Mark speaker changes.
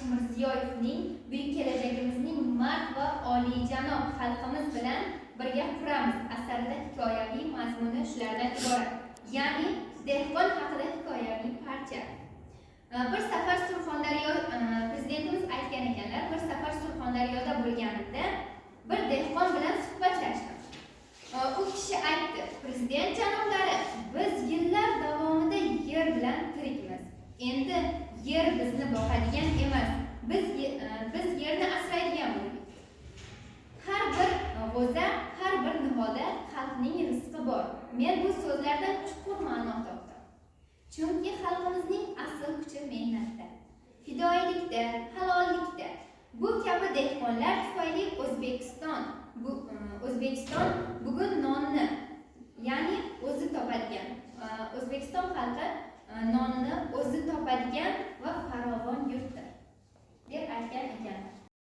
Speaker 1: Mirziyoyevning buyuk kelajagimizning mard va oliyjanob xalqimiz bilan birga quramiz asarida hikoyaviy mazmuni shulardan iborat. Ya'ni dehqon haqida hikoyaviy parcha. Bir safar Surxondaryo prezidentimiz aytgan ekanlar, bir safar Surxondaryoda bo'lganimda bir dehqon bilan suhbatlashdim. U kishi aytdi: "Prezident janoblari, biz yillar davomida yer bilan tirikmiz. Endi yer bizni boqadigan emas. Biz yerni asraydigan bo'ldik. Har bir g'o'za, har bir nihoda xalqning rizqi bor." Men bu so'zlardan chuqur ma'no topdim. Chunki xalqimizning asl kuchi mehnatda, fidoyilikda, halollikda. Bu kabi dehqonlar tufayli O'zbekiston bugun nonni, ya'ni o'zi topadigan, O'zbekiston xalqi nonini o'zi topadigan va